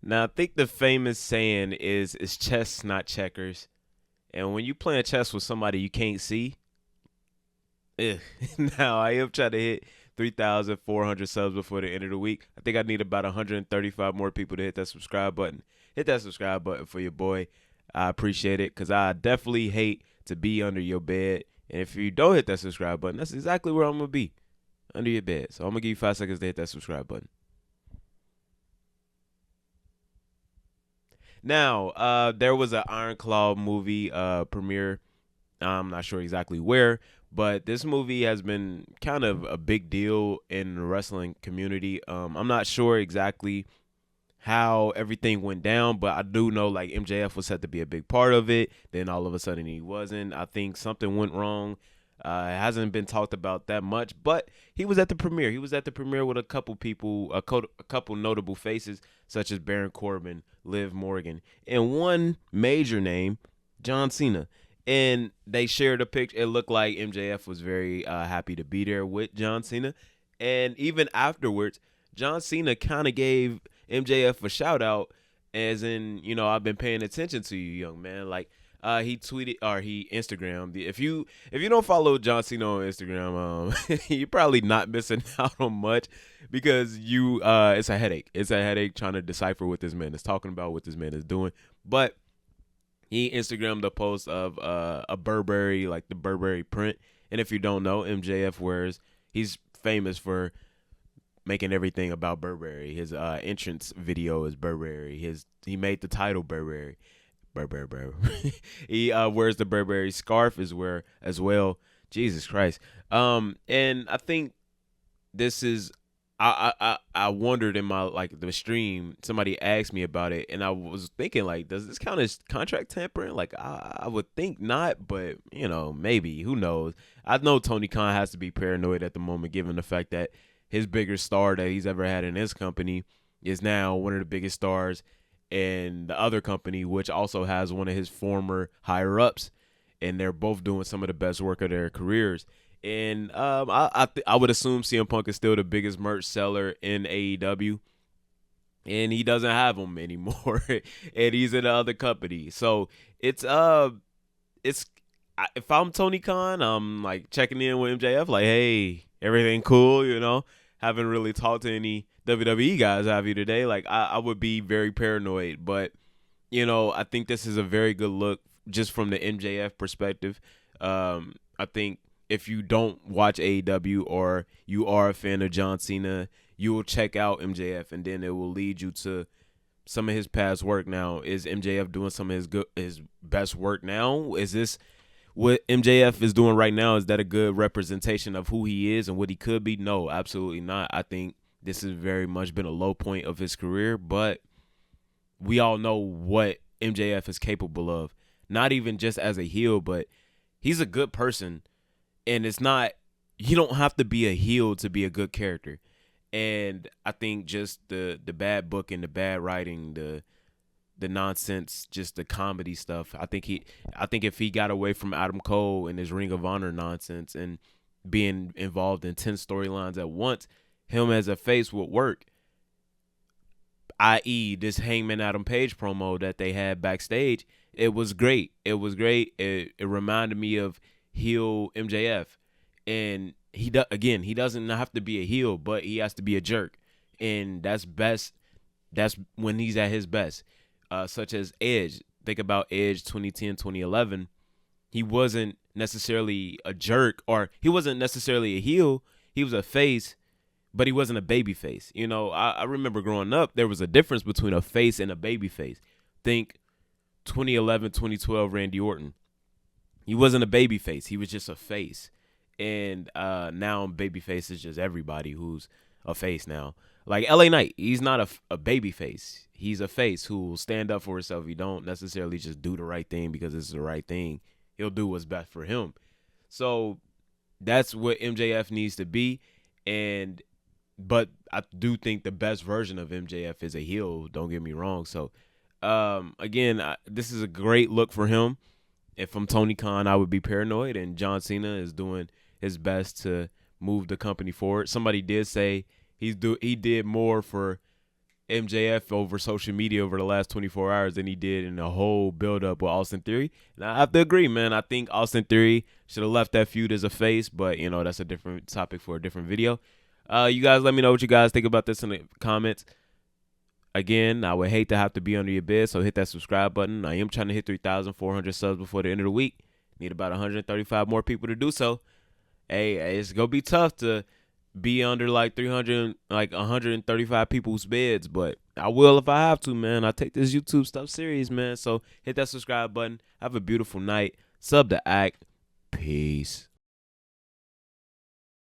Now, I think the famous saying is "It's chess, not checkers." And when you playing chess with somebody you can't see, ugh. Now I am trying to hit 3,400 subs before the end of the week. I think I need about 135 more people to hit that subscribe button. Hit that subscribe button for your boy. I appreciate it because I definitely hate to be under your bed. And if you don't hit that subscribe button, that's exactly where I'm gonna be, under your bed. So I'm gonna give you 5 seconds to hit that subscribe button. Now, there was an Iron Claw movie premiere. I'm not sure exactly where, but this movie has been kind of a big deal in the wrestling community. I'm not sure exactly how everything went down, but I do know like MJF was set to be a big part of it. Then all of a sudden he wasn't. I think something went wrong. It hasn't been talked about that much, but he was at the premiere. He was at the premiere with a couple people, a couple notable faces such as Baron Corbin, Liv Morgan, and one major name, John Cena. And they shared a picture. It looked like MJF was very happy to be there with John Cena, and even afterwards, John Cena kind of gave MJF a shout out, as in, I've been paying attention to you, young man. Like, he tweeted or he Instagrammed. If you don't follow John Cena on Instagram, you're probably not missing out on much because it's a headache. It's a headache trying to decipher what this man is talking about, what this man is doing. But he Instagrammed a post of a Burberry, like the Burberry print. And if you don't know, MJF wears. He's famous for making everything about Burberry. His entrance video is Burberry. He made the title Burberry. Burberry. He wears the Burberry scarf as well. Jesus Christ. And I think this is. I wondered in my like the stream. Somebody asked me about it, and I was thinking like, does this count as contract tampering? Like, I would think not, but maybe. Who knows? I know Tony Khan has to be paranoid at the moment, given the fact that his biggest star that he's ever had in his company is now one of the biggest stars in the other company, which also has one of his former higher ups, and they're both doing some of the best work of their careers. And I would assume CM Punk is still the biggest merch seller in AEW, and he doesn't have them anymore, and he's in the other company. So it's if I'm Tony Khan, I'm like checking in with MJF, like, hey, everything cool, Haven't really talked to any WWE guys have you today. Like, I would be very paranoid, but I think this is a very good look just from the MJF perspective. I think if you don't watch AEW or you are a fan of John Cena, you will check out MJF, and then it will lead you to some of his past work. Now, is MJF doing some of his best work now? Is this what MJF is doing right now? Is that a good representation of who he is and what he could be? No, absolutely not. I think this has very much been a low point of his career, but we all know what MJF is capable of. Not even just as a heel, but he's a good person, and it's not. You don't have to be a heel to be a good character. And I think just the bad book and the bad writing, the nonsense, just the comedy stuff. I think if he got away from Adam Cole and his Ring of Honor nonsense and being involved in 10 storylines at once, him as a face would work. I.e., this Hangman Adam Page promo that they had backstage, it was great. It was great. It reminded me of heel MJF, and he doesn't have to be a heel, but he has to be a jerk, and that's best. That's when he's at his best. Such as Edge. Think about Edge 2010, 2011. He wasn't necessarily a jerk, or he wasn't necessarily a heel. He was a face, but he wasn't a baby face. I remember growing up, there was a difference between a face and a baby face. Think 2011, 2012 Randy Orton. He wasn't a baby face. He was just a face. And now baby face is just everybody who's a face now. Like LA Knight, he's not a baby face. He's a face who will stand up for himself. He don't necessarily just do the right thing because it's the right thing. He'll do what's best for him. So that's what MJF needs to be. But I do think the best version of MJF is a heel. Don't get me wrong. So again, this is a great look for him. If I'm Tony Khan, I would be paranoid, and John Cena is doing his best to move the company forward. Somebody did say he did more for MJF over social media over the last 24 hours than he did in the whole build up with Austin Theory. And I have to agree, man. I think Austin Theory should have left that feud as a face, but that's a different topic for a different video. You guys let me know what you guys think about this in the comments. Again, I would hate to have to be under your bed, so hit that subscribe button. I am trying to hit 3,400 subs before the end of the week. Need about 135 more people to do so. Hey, it's going to be tough to be under like 300, like 135 people's beds, but I will if I have to, man. I take this YouTube stuff serious, man. So hit that subscribe button. Have a beautiful night. Sub to Act. Peace.